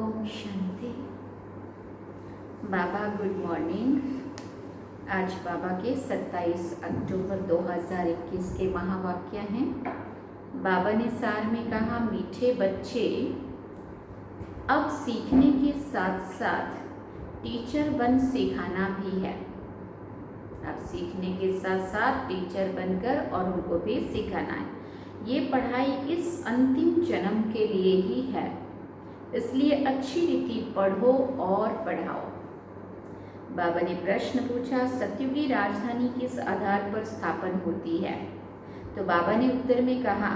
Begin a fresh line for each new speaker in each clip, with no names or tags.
ओम शांति। बाबा good morning. आज बाबा के 27 अक्टूबर 2021 के महावाक्य हैं। बाबा ने सार में कहा, मीठे बच्चे, अब सीखने के साथ साथ टीचर बन सिखाना भी है। अब सीखने के साथ साथ टीचर बनकर और उनको भी सिखाना है। ये पढ़ाई इस अंतिम जन्म के लिए ही है, इसलिए अच्छी रीति पढ़ो और पढ़ाओ। बाबा ने प्रश्न पूछा, सतयुगी राजधानी किस आधार पर स्थापन होती है? तो बाबा ने उत्तर में कहा,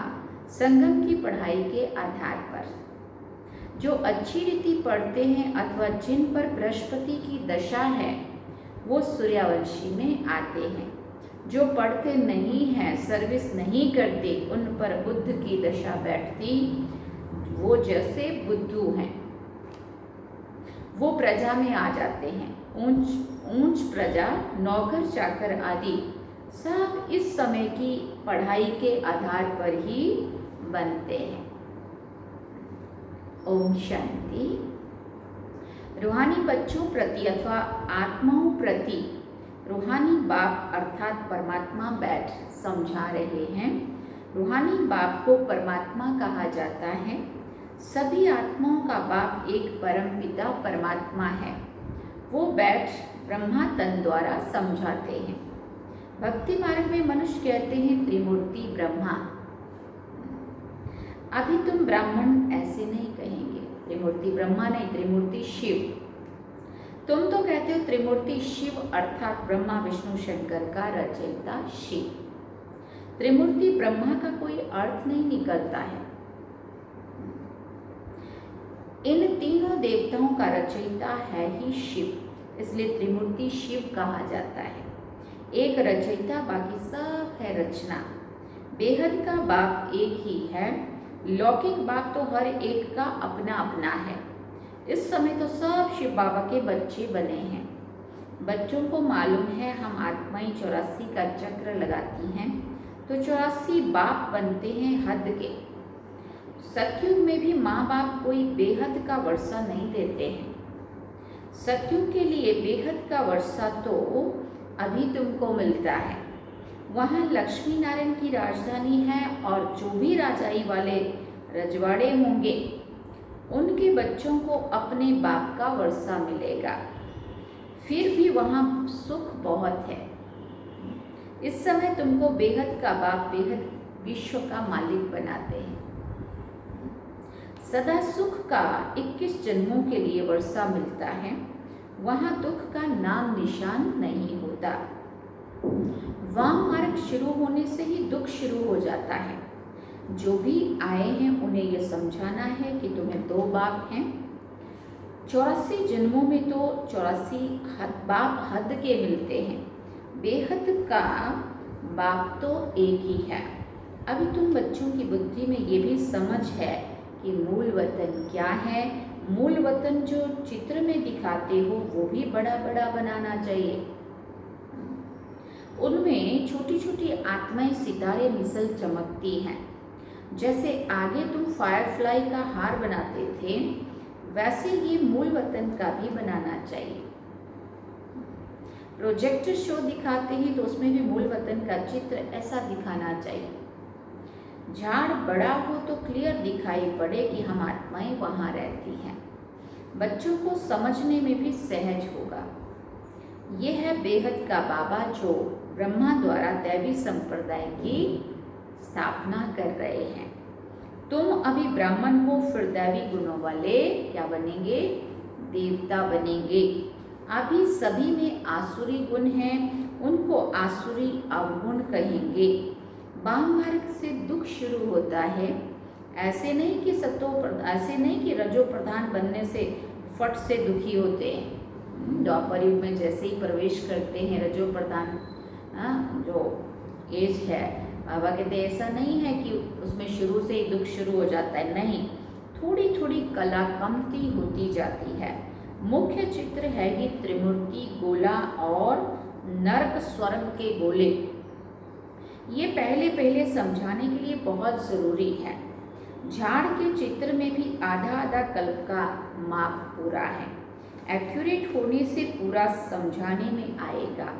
संगम की पढ़ाई के आधार पर। जो अच्छी रीति पढ़ते हैं अथवा जिन पर बृहस्पति की दशा है, वो सूर्यवंशी में आते हैं। जो पढ़ते नहीं हैं, सर्विस नहीं करते, उन पर बुद्ध की दशा बैठती, वो जैसे बुद्धू हैं, वो प्रजा में आ जाते हैं। ऊंच प्रजा, नौकर चाकर आदि सब इस समय की पढ़ाई के आधार पर ही बनते हैं। ओम शांति। रूहानी बच्चों प्रति अथवा आत्माओं प्रति रूहानी बाप अर्थात परमात्मा बैठ समझा रहे हैं। रूहानी बाप को परमात्मा कहा जाता है। सभी आत्माओं का बाप एक परम पिता परमात्मा है। वो बैठ ब्रह्मा तन द्वारा समझाते हैं। भक्ति मार्ग में मनुष्य कहते हैं त्रिमूर्ति ब्रह्मा। अभी तुम ब्राह्मण ऐसे नहीं कहेंगे, त्रिमूर्ति ब्रह्मा नहीं, त्रिमूर्ति शिव। तुम तो कहते हो त्रिमूर्ति शिव अर्थात ब्रह्मा विष्णु शंकर का रचयिता शिव। त्रिमूर्ति ब्रह्मा का कोई अर्थ नहीं निकलता है। इन तीनों देवताओं का रचयिता है ही शिव, इसलिए त्रिमूर्ति शिव कहा जाता है। एक रचयिता, बाकी सब है रचना। बेहद का बाप एक ही है। लौकिक बाप तो हर एक का अपना अपना है। इस समय तो सब शिव बाबा के बच्चे बने हैं। बच्चों को मालूम है हम आत्माएं 84 का चक्र लगाती हैं, तो 84 बाप बनते हैं हद के। सतयुग में भी माँ बाप कोई बेहद का वर्षा नहीं देते हैं। सतयुग के लिए बेहद का वर्षा तो अभी तुमको मिलता है। वहाँ लक्ष्मी नारायण की राजधानी है और जो भी राजाई वाले रजवाड़े होंगे, उनके बच्चों को अपने बाप का वर्षा मिलेगा। फिर भी वहाँ सुख बहुत है। इस समय तुमको बेहद का बाप बेहद विश्व का मालिक बनाते हैं। सदा सुख का 21 जन्मों के लिए वर्षा मिलता है। वहाँ दुख का नाम निशान नहीं होता। वाम मार्ग शुरू होने से ही दुख शुरू हो जाता है। जो भी आए हैं उन्हें यह समझाना है कि तुम्हें 2 बाप हैं। 84 जन्मों में तो 84 बाप हद के मिलते हैं। बेहद का बाप तो एक ही है। अभी तुम बच्चों की बुद्धि में ये भी समझ है कि मूल वतन क्या है। मूल वतन जो चित्र में दिखाते हो वो भी बड़ा बड़ा बनाना चाहिए। उनमें छोटी छोटी आत्माएं सितारे मिसल चमकती हैं। जैसे आगे तुम फायरफ्लाई का हार बनाते थे, वैसे ये मूल वतन का भी बनाना चाहिए। प्रोजेक्टर शो दिखाते हैं तो उसमें भी मूल वतन का चित्र ऐसा दिखाना चाहिए। झाड़ बड़ा हो तो क्लियर दिखाई पड़े कि हम आत्माएं वहाँ रहती हैं। बच्चों को समझने में भी सहज होगा। ये है बेहद का बाबा जो ब्रह्मा द्वारा दैवी संप्रदाय की स्थापना कर रहे हैं। तुम अभी ब्राह्मण हो, फिर दैवी गुणों वाले क्या बनेंगे? देवता बनेंगे। अभी सभी में आसुरी गुण हैं, उनको आसुरी अवगुण कहेंगे। वाम मार्ग से दुख शुरू होता है। ऐसे नहीं कि रजो प्रधान बनने से फट से दुखी होते हैं। द्वापर युग में जैसे ही प्रवेश करते हैं रजो प्रधान जो एज है, बाबा कहते ऐसा नहीं है कि उसमें शुरू से ही दुख शुरू हो जाता है। नहीं, थोड़ी थोड़ी कला कमती होती जाती है। मुख्य चित्र है कि त्रिमूर्ति गोला और नरक स्वर्ग के गोले। ये पहले समझाने के लिए बहुत ज़रूरी है। झाड़ के चित्र में भी आधा आधा कल्प का माप पूरा है। एक्यूरेट होने से पूरा समझाने में आएगा।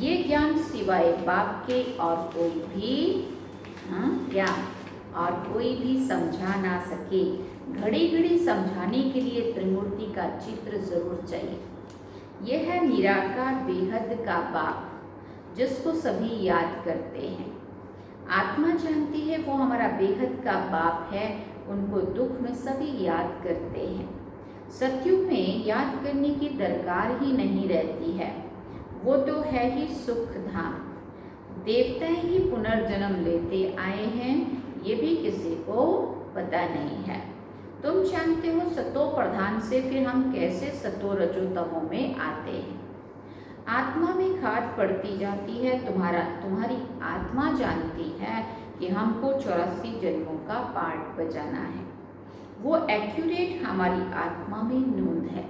ये ज्ञान सिवाय बाप के और कोई भी ज्ञान और कोई भी समझा ना सके। घड़ी घड़ी समझाने के लिए त्रिमूर्ति का चित्र जरूर चाहिए। यह है निराकार बेहद का बाप, जिसको सभी याद करते हैं। आत्मा जानती है वो हमारा बेहद का बाप है। उनको दुख में सभी याद करते हैं। सतयुग में याद करने की दरकार ही नहीं रहती है। वो तो है ही सुख धाम। देवताएं ही पुनर्जन्म लेते आए हैं, ये भी किसी को पता नहीं है। तुम जानते हो सतो प्रधान से फिर हम कैसे सतो रजो तमो में आते हैं। आत्मा में खाद पड़ती जाती है। तुम्हारी आत्मा जानती है कि हमको 84 जन्मों का पाठ बजाना है। वो एक्यूरेट हमारी आत्मा में नूंद है।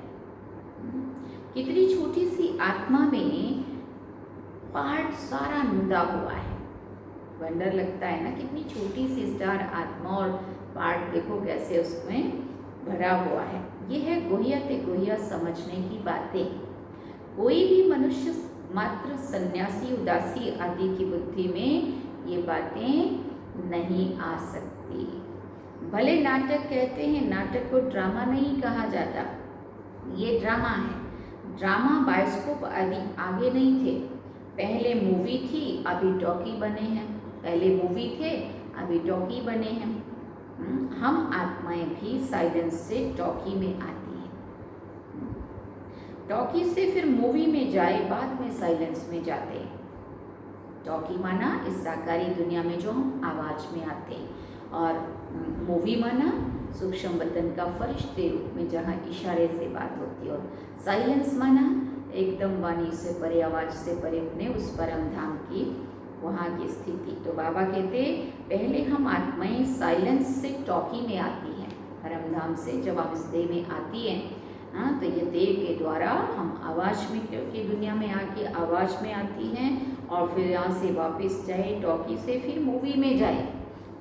कितनी छोटी सी आत्मा में पार्ट सारा नूंदा हुआ है। वंडर लगता है ना, कितनी छोटी सी स्टार आत्मा और पार्ट देखो कैसे उसमें भरा हुआ है। ये है गुह्य ते गुह्य समझने की बातें। कोई भी मनुष्य मात्र सन्यासी उदासी आदि की बुद्धि में ये बातें नहीं आ सकती। भले नाटक कहते हैं, नाटक को ड्रामा नहीं कहा जाता, ये ड्रामा है। ड्रामा बायोस्कोप आदि आगे नहीं थे। पहले मूवी थी, अभी टॉकी बने हैं। पहले मूवी थे, अभी टॉकी बने हैं। हम आत्माएं भी साइलेंस से टॉकी में आती हैं। टॉकी से फिर मूवी में जाए, बाद में साइलेंस में जाते हैं। टॉकी माना इस साकारी दुनिया में जो हम आवाज में आते हैं, और मूवी माना सूक्ष्म वतन का फरिश्ते रूप में जहाँ इशारे से बात होती है, और साइलेंस माना एकदम वाणी से परे, आवाज से परे अपने उस परम धाम की वहाँ की स्थिति। तो बाबा कहते पहले हम आत्माएं साइलेंस से टॉकी में आती हैं, परम धाम से जब हम इस देह में आती हैं। तो ये देह के द्वारा हम आवाज में की दुनिया में आके आवाज में आती हैं, और फिर यहाँ से वापस जाए टॉकी से, फिर मूवी में जाए,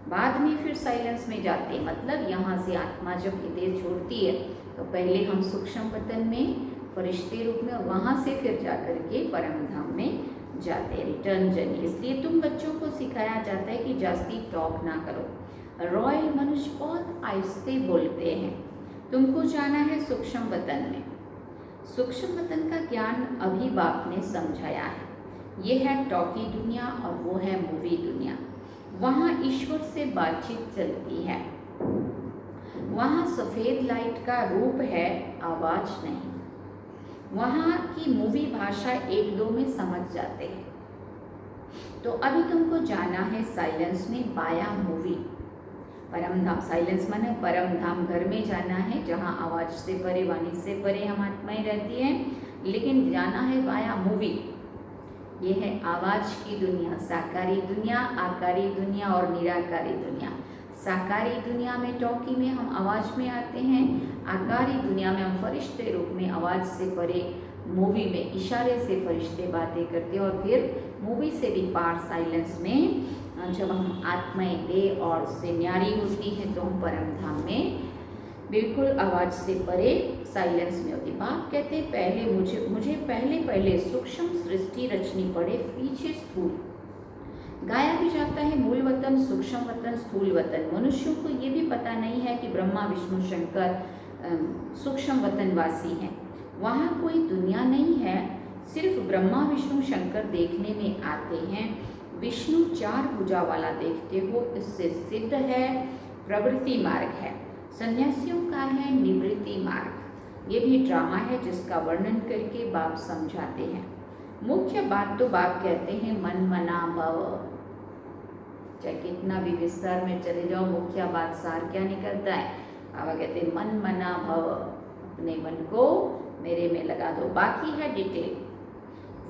बाद में फिर साइलेंस में जाते हैं। मतलब यहाँ से आत्मा जब ये देह छोड़ती है तो पहले हम सूक्ष्म वतन में फरिश्ते रूप में, वहाँ से फिर जा कर के परम धाम में जाते हैं, रिटर्न जर्नी। इसलिए तुम बच्चों को सिखाया जाता है कि जास्ती टॉक ना करो। रॉयल मनुष्य बहुत आहिस्ते बोलते हैं। तुमको जाना है सूक्ष्म वतन में। सूक्ष्म वतन का ज्ञान अभी बाप ने समझाया है। ये है टॉकी दुनिया और वो है मूवी दुनिया। वहाँ ईश्वर से बातचीत चलती है। वहाँ सफ़ेद लाइट का रूप है, आवाज नहीं। वहाँ की मूवी भाषा एक दो में समझ जाते हैं। तो अभी तुमको जाना है साइलेंस में, बाया मूवी। परम धाम, साइलेंस माने परम धाम, घर में जाना है जहाँ आवाज से परे, वाणी से परे हम आत्माएं रहती हैं। लेकिन जाना है बाया मूवी। ये है आवाज की दुनिया, साकारी दुनिया, आकारी दुनिया और निराकारी दुनिया। साकारी दुनिया में टॉकी में हम आवाज में आते हैं, आकारी दुनिया में हम फरिश्ते रूप में आवाज से परे मूवी में इशारे से फरिश्ते बातें करते हैं, और फिर मूवी से भी पार साइलेंस में जब हम आत्माएं दे और से न्यारी होती हैं तो हम परम धाम में बिल्कुल आवाज से परे साइलेंस में होती। बाप कहते हैं पहले मुझे पहले सूक्ष्म सृष्टि रचनी पड़े, पीछे स्थूल। गाया भी जाता है मूल वतन, सूक्ष्म वतन, स्थूल वतन। मनुष्यों को ये भी पता नहीं है कि ब्रह्मा विष्णु शंकर सूक्ष्म वतन वासी हैं। वहाँ कोई दुनिया नहीं है, सिर्फ ब्रह्मा विष्णु शंकर देखने में आते हैं। विष्णु 4 भुजा वाला देखते हो, इससे सिद्ध है प्रवृत्ति मार्ग है। सन्यासियों का है निवृत्ति मार्ग। ये भी ड्रामा है जिसका वर्णन करके बाप समझाते हैं। मुख्य बात तो बाप कहते हैं मन मना भव। चाहे कितना भी विस्तार में चले जाओ, मुख्य बात सार क्या निकलता है? बाबा कहते हैं मन मना भव, अपने मन को मेरे में लगा दो। बाकी है डिटेल,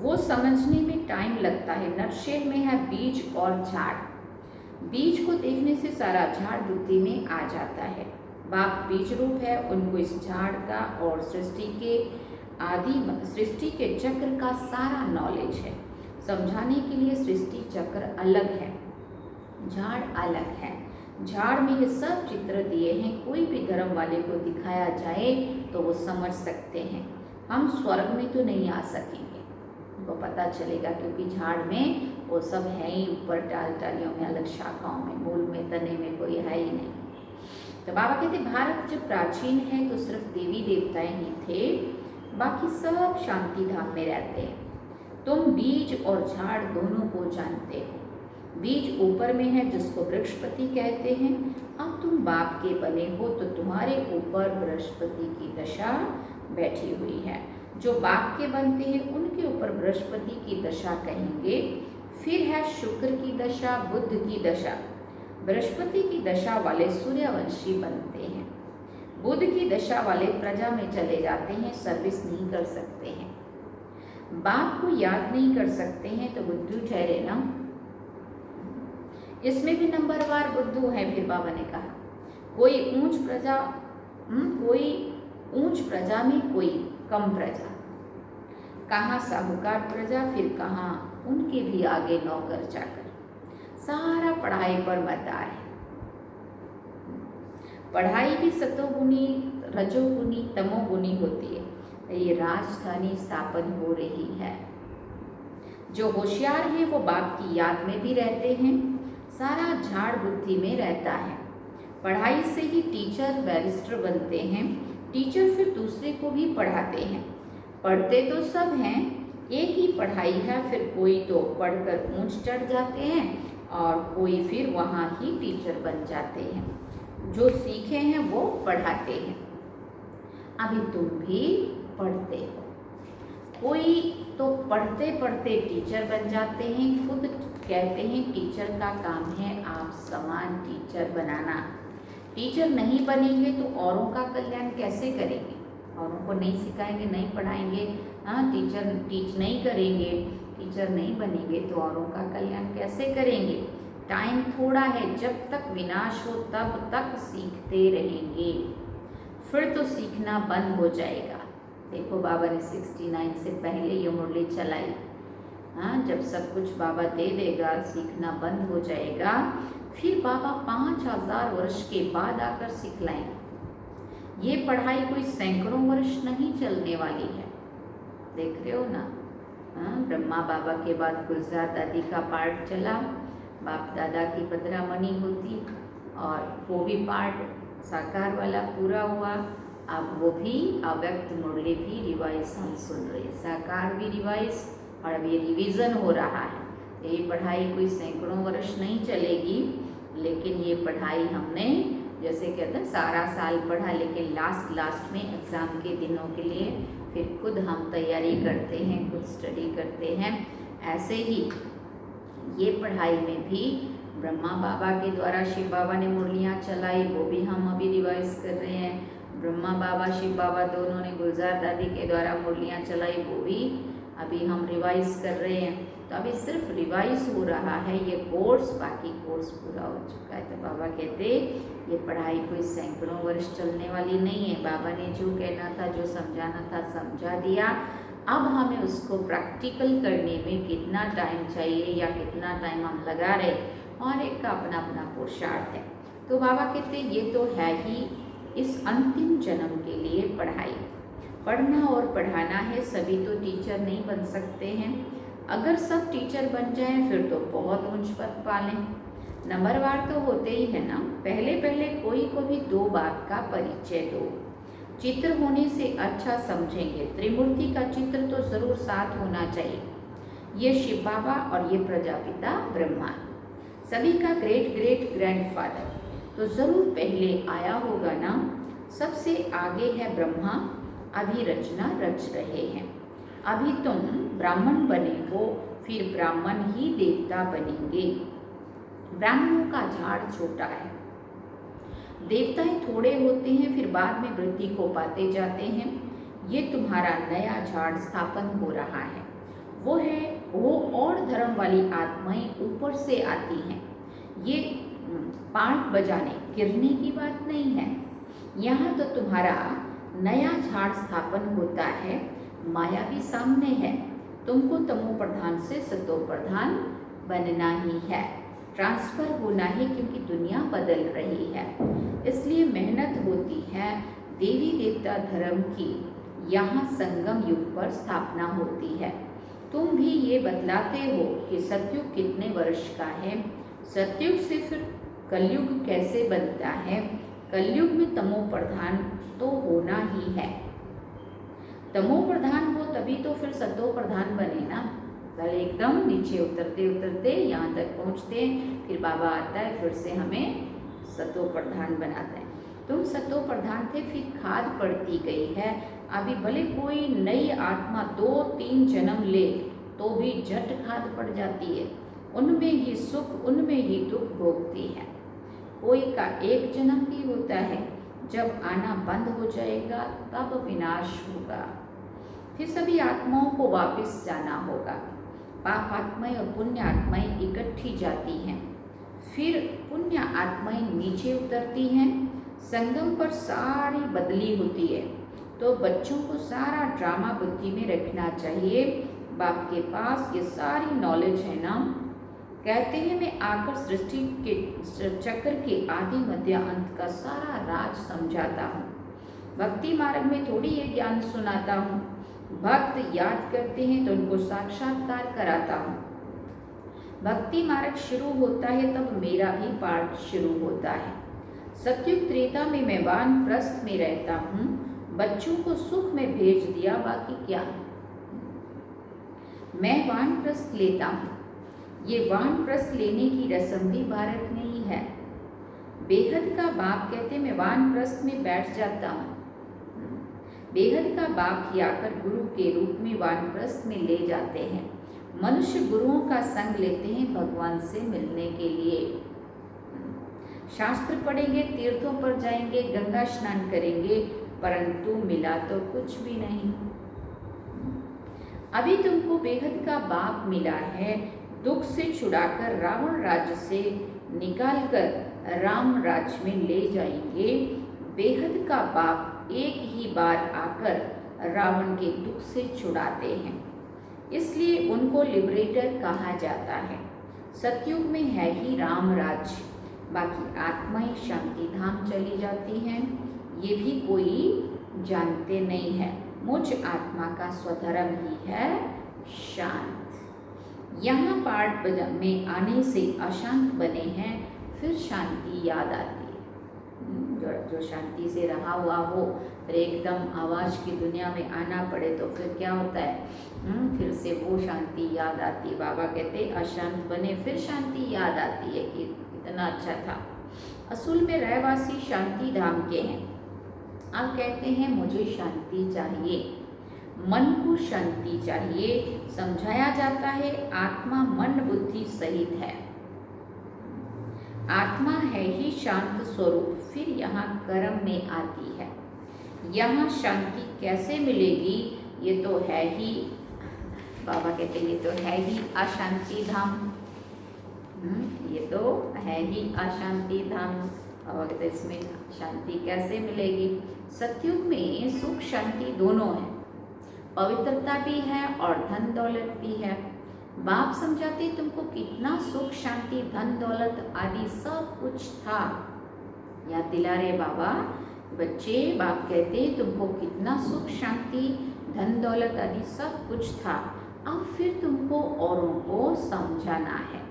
वो समझने में टाइम लगता है। नटशेल में है बीज और झाड़। बीज को देखने से सारा झाड़ बुद्धि में आ जाता है। बाप बीज रूप है, उनको इस झाड़ का और सृष्टि के चक्र का सारा नॉलेज है। समझाने के लिए सृष्टि चक्र अलग है, झाड़ अलग है। झाड़ में ये सब चित्र दिए हैं, कोई भी धर्म वाले को दिखाया जाए तो वो समझ सकते हैं। हम स्वर्ग में तो नहीं आ सकेंगे, उनको पता चलेगा, क्योंकि झाड़ में वो सब है ही ऊपर डालियों में, अलग शाखाओं में, मूल में, तने में कोई है ही नहीं। तो बाबा कहते भारत जब प्राचीन है तो सिर्फ देवी देवताएं ही थे, बाकी सब शांति धाम में रहते हैं। तुम बीज और झाड़ दोनों को जानते हो। बीज ऊपर में है जिसको बृहस्पति कहते हैं। अब तुम बाप के बने हो तो तुम्हारे ऊपर बृहस्पति की दशा बैठी हुई है। जो बाप के बनते हैं उनके ऊपर बृहस्पति की दशा कहेंगे। फिर है शुक्र की दशा, बुध की दशा। बृहस्पति की दशा वाले सूर्यवंशी बनते हैं। बुध की दशा वाले प्रजा में चले जाते हैं, सर्विस नहीं कर सकते हैं, बाप को याद नहीं कर सकते हैं, तो बुद्धू ठहरे ना। इसमें भी नंबरवार बुद्धू है। फिर बाबा ने कहा कोई ऊंच प्रजा में कोई कम प्रजा, कहाँ साहूकार प्रजा, फिर कहाँ उनके भी आगे नौकर चाकर। सारा पढ़ाई पर मता है। पढ़ाई भी सतोगुनी, रजोगुनी, तमोगुनी होती है। ये राजधानी स्थापन हो रही है। जो होशियार हैं वो बाप की याद में भी रहते हैं। सारा झाड़ बुद्धि में रहता है। पढ़ाई से ही टीचर बैरिस्टर बनते हैं। टीचर फिर दूसरे को भी पढ़ाते हैं। पढ़ते तो सब हैं, एक ही पढ़ाई है। फिर कोई तो पढ़कर ऊंच चढ़ जाते हैं और कोई फिर वहाँ ही टीचर बन जाते हैं। जो सीखे हैं वो पढ़ाते हैं। अभी तुम भी पढ़ते हो। कोई तो पढ़ते पढ़ते टीचर बन जाते हैं। खुद कहते हैं टीचर का काम है आप समान टीचर बनाना। टीचर नहीं बनेंगे तो औरों का कल्याण कैसे करेंगे? औरों को नहीं सिखाएंगे, नहीं पढ़ाएंगे, टीचर टीच नहीं करेंगे, टीचर नहीं बनेंगे तो औरों का कल्याण कैसे करेंगे? टाइम थोड़ा है, जब तक विनाश हो तब तक सीखते रहेंगे, फिर तो सीखना बंद हो जाएगा। देखो बाबा ने 69 से पहले ये मुरली चलाई। जब सब कुछ बाबा दे देगा, सीखना बंद हो जाएगा, फिर बाबा 5000 वर्ष के बाद आकर सिखलाएंगे। ये पढ़ाई कोई सैकड़ों वर्ष नहीं चलने वाली है। देख रहे हो ना, ब्रह्मा बाबा के बाद गुलजार दादी का पार्ट चला, बाप दादा की पदरामणि होती, और वो भी पार्ट साकार वाला पूरा हुआ। अब वो भी अव्यक्त मुरली भी रिवाइज हम सुन रहे, साकार भी रिवाइज, और अब ये रिवीजन हो रहा है। ये पढ़ाई कोई सैकड़ों वर्ष नहीं चलेगी, लेकिन ये पढ़ाई हमने जैसे कहते हैं सारा साल पढ़ा, लेकिन लास्ट में एग्ज़ाम के दिनों के लिए फिर खुद हम तैयारी करते हैं, खुद स्टडी करते हैं। ऐसे ही ये पढ़ाई में भी ब्रह्मा बाबा के द्वारा शिव बाबा ने मुरलियाँ चलाई, वो भी हम अभी रिवाइज कर रहे हैं। ब्रह्मा बाबा शिव बाबा दोनों ने गुलजार दादी के द्वारा मुरलियाँ चलाई, वो भी अभी हम रिवाइज कर रहे हैं। तो अभी सिर्फ रिवाइज हो रहा है ये कोर्स, बाकी कोर्स पूरा हो चुका है। तो बाबा कहते ये पढ़ाई कोई सैकड़ों वर्ष चलने वाली नहीं है। बाबा ने जो कहना था, जो समझाना था, समझा दिया। अब हमें उसको प्रैक्टिकल करने में कितना टाइम चाहिए या कितना टाइम हम लगा रहे, और एक का अपना अपना पुरुषार्थ है। तो बाबा कहते ये तो है ही इस अंतिम जन्म के लिए पढ़ाई। पढ़ना और पढ़ाना है, सभी तो टीचर नहीं बन सकते हैं। अगर सब टीचर बन जाएं फिर तो बहुत ऊंच पद पालें। नंबरवार तो होते ही है ना। पहले कोई को भी दो बात का परिचय दो। चित्र होने से अच्छा समझेंगे। त्रिमूर्ति का चित्र तो जरूर साथ होना चाहिए। ये शिव बाबा और ये प्रजापिता ब्रह्मा, सभी का ग्रेट ग्रेट ग्रैंडफादर तो जरूर पहले आया होगा ना। सबसे आगे है ब्रह्मा, अभी रचना रच रहे हैं। अभी तुम ब्राह्मण बने हो, फिर ब्राह्मण ही देवता बनेंगे। ब्राह्मणों का झाड़ छोटा है, देवताएं थोड़े होते हैं, फिर बाद में वृद्धि को पाते जाते हैं। ये तुम्हारा नया झाड़ स्थापन हो रहा है। वो और धर्म वाली आत्माएं ऊपर से आती हैं। ये पार्ट बजाने गिरने की बात नहीं है। यहाँ तो तुम्हारा नया झाड़ स्थापन होता है। माया भी सामने है, तुमको तमो प्रधान से सतो प्रधान बनना ही है। ट्रांसफ़र होना है, क्योंकि दुनिया बदल रही है, इसलिए मेहनत होती है। देवी देवता धर्म की यहाँ संगम युग पर स्थापना होती है। तुम भी ये बतलाते हो कि सतयुग कितने वर्ष का है। सतयुग से फिर कलयुग कैसे बनता है। कलयुग में तमो प्रधान तो होना ही है। तमो प्रधान हो तभी तो फिर सतो प्रधान बने ना। कल एकदम नीचे उतरते उतरते यहाँ तक पहुँचते हैं, फिर बाबा आता है, फिर से हमें सतो प्रधान बनाता है। तुम सतो प्रधान थे, फिर खाद पड़ती गई है। अभी भले कोई नई आत्मा 2-3 जन्म ले तो भी झट खाद पड़ जाती है। उनमें ही सुख उनमें ही दुख भोगती है। कोई का एक जन्म भी होता है, जब आना बंद हो जाएगा तब विनाश होगा। फिर सभी आत्माओं को वापस जाना होगा। पाप आत्माएं और पुण्य आत्माएं इकट्ठी जाती हैं, फिर पुण्य आत्माएं नीचे उतरती हैं। संगम पर सारी बदली होती है, तो बच्चों को सारा ड्रामा बुद्धि में रखना चाहिए। बाप के पास ये सारी नॉलेज है ना। कहते हैं मैं आकर सृष्टि के चक्र के आदि मध्य अंत का सारा राज समझाता हूँ। भक्ति मार्ग में थोड़ी ये ज्ञान सुनाता हूँ। भक्त याद करते हैं तो उनको साक्षात्कार कराता हूँ। भक्ति मार्ग शुरू होता है तब मेरा भी पाठ शुरू होता है। सतयुग त्रेता में मैं वानप्रस्थ में रहता हूँ। बच्चों को सुख में भेज दिया, बाकी क्या। मैं वानप्रस्थ लेता हूँ। ये वानप्रस्थ लेने की रस्म भी भारत में ही है। बेहद का बाप कहते मैं वानप्रस्थ में बैठ जाता हूँ। बेहद का बाप ही आकर गुरु के रूप में वानप्रस्थ में ले जाते हैं। मनुष्य गुरुओं का संग लेते हैं भगवान से मिलने के लिए। शास्त्र पढ़ेंगे, तीर्थों पर जाएंगे, गंगा स्नान करेंगे, परंतु मिला तो कुछ भी नहीं। अभी तुमको बेहद का बाप मिला है। दुख से छुड़ाकर रावण राज्य से निकालकर राम राज्य में ले जाएंगे। बेहद का बाप एक ही बार आकर रावण के दुख से छुड़ाते हैं, इसलिए उनको लिबरेटर कहा जाता है। सतयुग में है ही राम राज्य, बाकी आत्माएं शांति धाम चली जाती हैं। ये भी कोई जानते नहीं है। मुझ आत्मा का स्वधर्म ही है शांत। यहाँ पाठ में आने से अशांत बने हैं, फिर शांति याद आती है। जो शांति से रहा हुआ हो, फिर एकदम आवाज़ की दुनिया में आना पड़े तो फिर क्या होता है, फिर से वो शांति याद आती है। बाबा कहते अशांत बने फिर शांति याद आती है कि कितना अच्छा था। असूल में रहवासी शांति धाम के हैं। अब कहते हैं मुझे शांति चाहिए, मन को शांति चाहिए। समझाया जाता है आत्मा मन बुद्धि सहित है। आत्मा है ही शांत स्वरूप, फिर यहाँ कर्म में आती है। यहाँ शांति कैसे मिलेगी, ये तो है ही, बाबा कहते ये तो है ही अशांति धाम। ये तो है ही अशांति धाम। बाबा कहते इसमें शांति कैसे मिलेगी। सतयुग में सुख शांति दोनों है, पवित्रता भी है और धन दौलत भी है। बाप समझाते तुमको कितना सुख शांति धन दौलत आदि सब कुछ था। याद दिला रहे बाबा बच्चे, बाप कहते तुमको कितना सुख शांति धन दौलत आदि सब कुछ था। अब फिर तुमको औरों को समझाना है।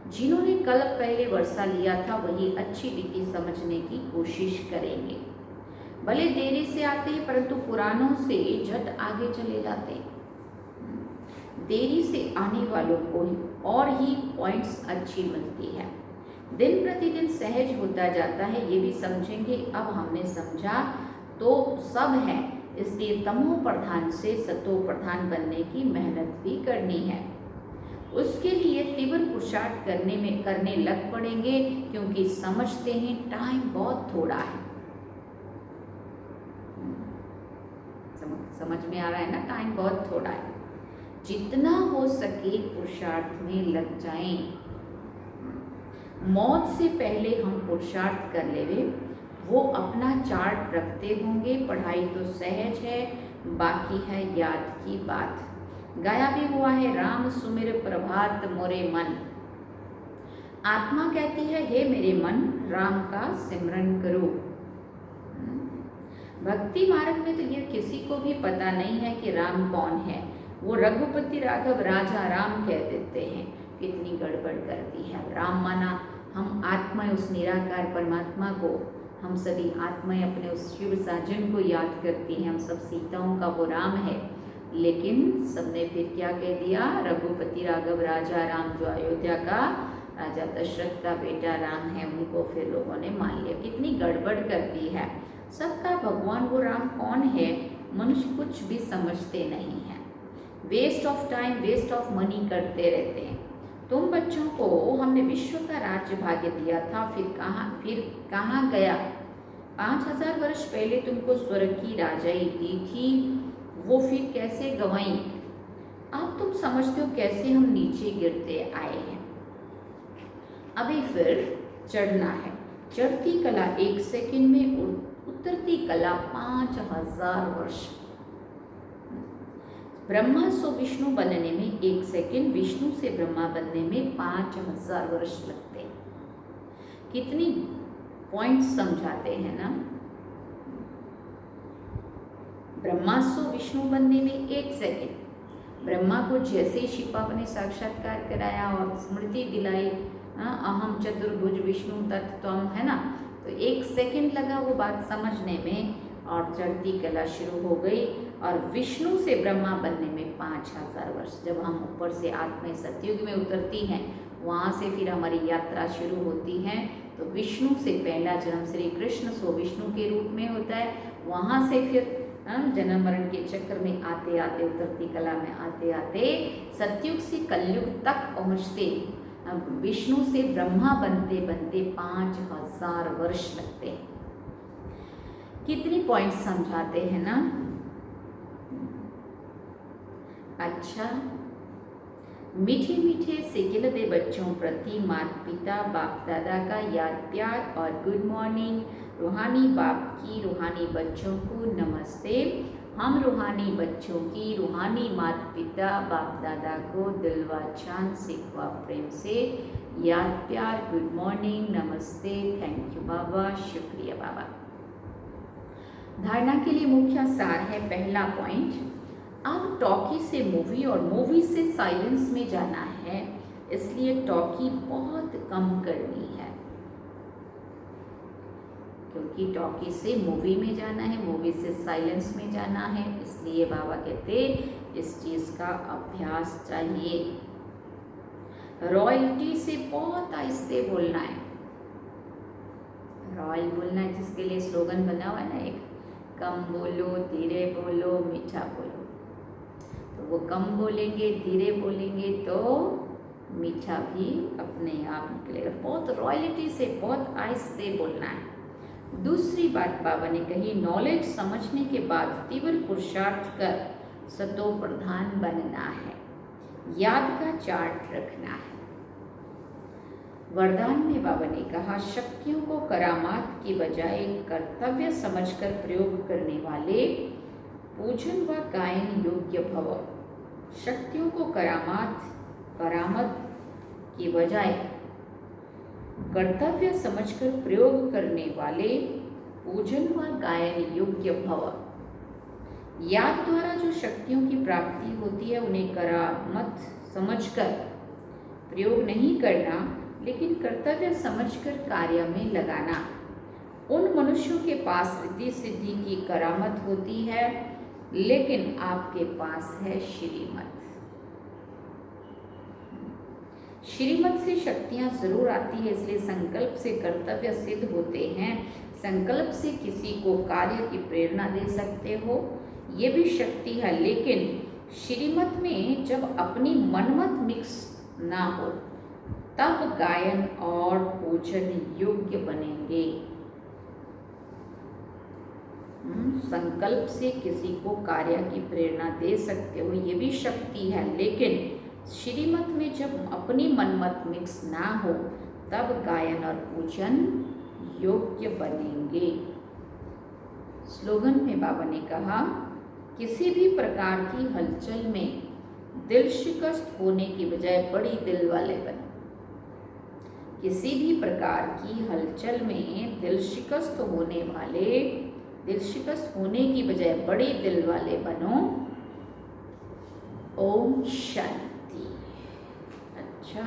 जिन्होंने कल पहले वर्षा लिया था वही अच्छी रीति समझने की कोशिश करेंगे। भले देरी से आते हैं परंतु पुरानों से झट आगे चले जाते हैं। देरी से आने वालों को और ही पॉइंट्स अच्छी मिलती है। दिन प्रतिदिन सहज होता जाता है, ये भी समझेंगे। अब हमने समझा तो सब है, इसलिए तमो प्रधान से सतो प्रधान बनने की मेहनत भी करनी है। उसके लिए तीव्र पुरुषार्थ करने लग पड़ेंगे, क्योंकि समझते हैं टाइम बहुत थोड़ा है। समझ में आ रहा है ना, टाइम बहुत थोड़ा है। जितना हो सके पुरुषार्थ में लग जाएं। मौत से पहले हम पुरुषार्थ कर लेवे। वो अपना चार्ट रखते होंगे। पढ़ाई तो सहज है, बाकी है याद की बात। गाया भी हुआ है राम सुमिर प्रभात मोरे मन। आत्मा कहती है, हे मेरे मन, राम का सिमरन करो। भक्ति मार्ग में तो ये किसी को भी पता नहीं है कि राम कौन है। वो रघुपति राघव राजा राम कह देते हैं। कितनी गड़बड़ करती है। राम माना हम आत्मा उस निराकार परमात्मा को, हम सभी आत्माएं अपने उस शिव साजन को याद करती हैं। हम सब सीताओं का वो राम है। लेकिन सबने फिर क्या कह दिया, रघुपति राघव राजा राम, जो अयोध्या का राजा दशरथ का बेटा राम है, उनको फिर लोगों ने मान लिया। कितनी गड़बड़ करती है। सबका भगवान वो राम कौन है, मनुष्य कुछ भी समझते नहीं है। Waste of time, waste of money करते रहते हैं। तुम बच्चों को हमने विश्व का राज्य भाग्य दिया था, फिर कहाँ गया? 5000 वर्ष पहले तुमको स्वर्ग की राजाई दी थी, वो फिर कैसे गंवाई? अब तुम समझते हो कैसे हम नीचे गिरते आए हैं। अभी फिर चढ़ना है। चढ़ती कला 1 सेकंड में, उतरती कला 5000 वर्ष। ब्रह्मा से विष्णु बनने में 1 सेकंड, विष्णु से ब्रह्मा बनने में 5000 वर्ष लगते हैं। कितनी पॉइंट समझाते हैं ना। ब्रह्मा से विष्णु बनने में 1 सेकंड। ब्रह्मा को जैसे शिव बाबा ने साक्षात्कार कराया और स्मृति दिलाई, अहम चतुर्भुज विष्णु तत्त्वम, है ना, तो 1 सेकंड लगा वो बात समझने में और चढ़ती कला शुरू हो गई। और विष्णु से ब्रह्मा बनने में 5000 वर्ष। जब हम ऊपर से आत्मा सतयुग में उतरती हैं, वहाँ से फिर हमारी यात्रा शुरू होती है। तो विष्णु से पहला जन्म श्री कृष्ण सो विष्णु के रूप में होता है। वहाँ से फिर जन्म मरण के चक्र में आते आते, उतरती कला में आते आते, सतयुग से कलयुग तक पहुँचते विष्णु से ब्रह्मा बनते बनते 5000 वर्ष लगते हैं। कितनी पॉइंट समझाते हैं ना। अच्छा, मीठे मीठे से गिलदे बच्चों प्रति माता पिता बाप दादा का याद प्यार और गुड मॉर्निंग। रूहानी बाप की रूहानी बच्चों को नमस्ते। हम रूहानी बच्चों की रूहानी माता पिता बाप दादा को दिलवा चांद सिकवा प्रेम से याद प्यार, गुड मॉर्निंग, नमस्ते, थैंक यू बाबा, शुक्रिया बाबा। धारणा के लिए मुख्य सार है। पहला पॉइंट, अब टॉकी से मूवी और मूवी से साइलेंस में जाना है, इसलिए टॉकी बहुत कम करनी है। क्योंकि टॉकी से मूवी में जाना है, मूवी से साइलेंस में जाना है, इसलिए बाबा कहते इस चीज़ का अभ्यास चाहिए। रॉयल्टी से बहुत आहिस्ते बोलना है। रॉयल बोलना है, जिसके लिए स्लोगन बना हुआ है ना एक, कम बोलो, धीरे बोलो, मीठा बोलो। तो वो कम बोलेंगे, धीरे बोलेंगे तो मीठा भी अपने आप निकलेगा। बहुत रॉयल्टी से, बहुत आहिस्ते बोलना है। दूसरी बात बाबा ने कही, नॉलेज समझने के बाद तीव्र पुरुषार्थ कर सतो प्रधान बनना है। याद का चार्ट रखना है। वरदान में बाबा ने कहा, शक्तियों को करामात की बजाय कर्तव्य समझकर प्रयोग करने वाले पूजन व गायन योग्य भव। शक्तियों को करामत की बजाय कर्तव्य समझकर प्रयोग करने वाले पूजन व गायन योग्य भव। याद द्वारा जो शक्तियों की प्राप्ति होती है, उन्हें करामत समझकर प्रयोग नहीं करना, लेकिन कर्तव्य समझकर कार्य में लगाना। उन मनुष्यों के पास रिद्धि सिद्धि की करामत होती है, लेकिन आपके पास है श्रीमत। श्रीमत से शक्तियां जरूर आती है, इसलिए संकल्प से कर्तव्य सिद्ध होते हैं। संकल्प से किसी को कार्य की प्रेरणा दे सकते हो, ये भी शक्ति है। लेकिन श्रीमत में जब अपनी मनमत मिक्स ना हो, तब गायन और पूजन योग्य बनेंगे। संकल्प से किसी को कार्य की प्रेरणा दे सकते हो, ये भी शक्ति है। लेकिन श्रीमत में जब अपनी मनमत मिक्स ना हो, तब गायन और पूजन योग्य बनेंगे। स्लोगन में बाबा ने कहा, किसी भी प्रकार की हलचल में दिल शिकस्त होने की बजाय बड़ी दिल वाले बनो। किसी भी प्रकार की हलचल में दिल शिकस्त होने की बजाय बड़े दिल वाले बनो। ओम शांति। अच्छा,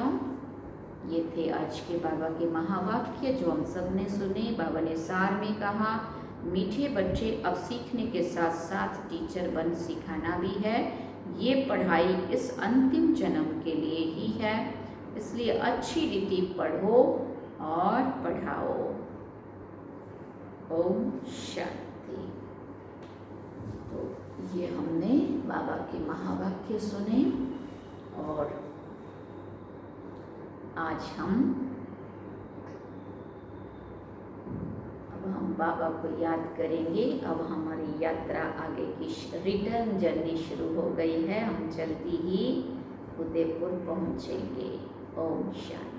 ये थे आज के बाबा के महावाक्य जो हम सब ने सुने। बाबा ने सार में कहा, मीठे बच्चे अब सीखने के साथ साथ टीचर बन सिखाना भी है। ये पढ़ाई इस अंतिम जन्म के लिए ही है, इसलिए अच्छी रीति पढ़ो और पढ़ाओ। ओम शांति। तो ये हमने बाबा के महावाक्य सुने और आज हम बाबा को याद करेंगे। अब हमारी यात्रा आगे की रिटर्न जर्नी शुरू हो गई है। हम जल्दी ही उदयपुर पहुंचेंगे। ओम शांति।